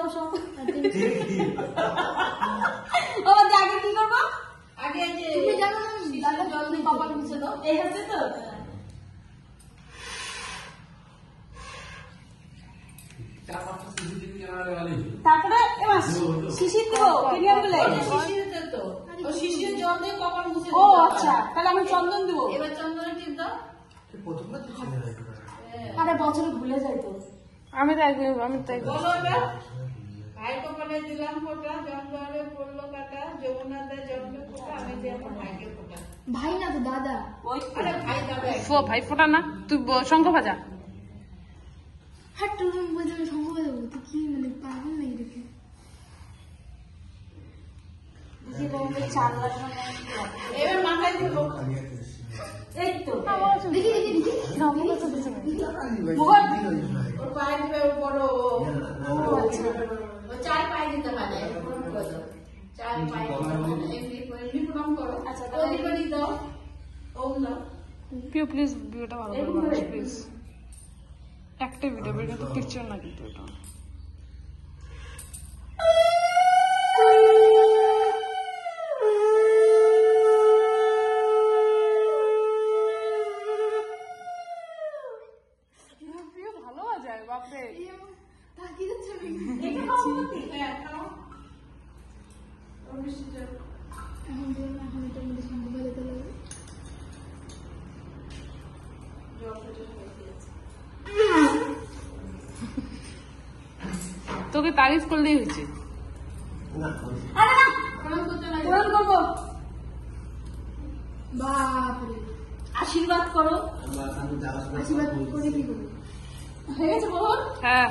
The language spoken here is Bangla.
বসো। ও আগে কি করবো? আগে যে তুমি জানো না দাদা জল দিয়ে কপাল মুছে দাও। এই হাতে তো তারপরে এবার শিশির দিব ক্রিম বলে শিশির দে তো ও শিশির জল দিয়ে কপাল মুছে দাও। ও আচ্ছা তাহলে আমি চন্দন দেব। এবার চন্দনের টিপ দাও। আরে বছরে ভুলে যাই তো আমি তো বলো এবার ভাই কপালে দিলাম ফোঁটা জঙ্গলে পড়লো কাটা যমুনাতে জন্মে ফোঁটা আমি যে আমার ভাইকে ফোঁটা। ভাই না তো দাদা। আরে ভাই দাদা ভাই ফোঁটা না তুই শঙ্খ বাজা। হ্যাঁ তুই বলতে আমি শঙ্খ বাজাবো তুই কি মানে পাগল নাকি দেখে এবার মাথায় দিব। এই তো দেখি দেখি দেখি ওর পায়ে দিবে বড় ও চার পায়ে দিতে পারে চার পায়ে এমনি প্রণাম করো। আচ্ছা ওদিকে দাও ওম দাও পিউ প্লিজ ভিডিওটা ভালো করে বানাও প্লিজ একটা ভিডিও কিন্তু পিকচার না কিন্তু এটা ভালো যায় বাপরে তাকি যাচ্ছে এটা খাও হ্যাঁ খাও এখন দিন এখন এটা মধ্যে সম্ভব হতে লাগে তোকে তারিফ করলেই হয়েছে। আশীর্বাদ করো আশীর্বাদ করে কি করবো হয়ে গেছে বলো। হ্যাঁ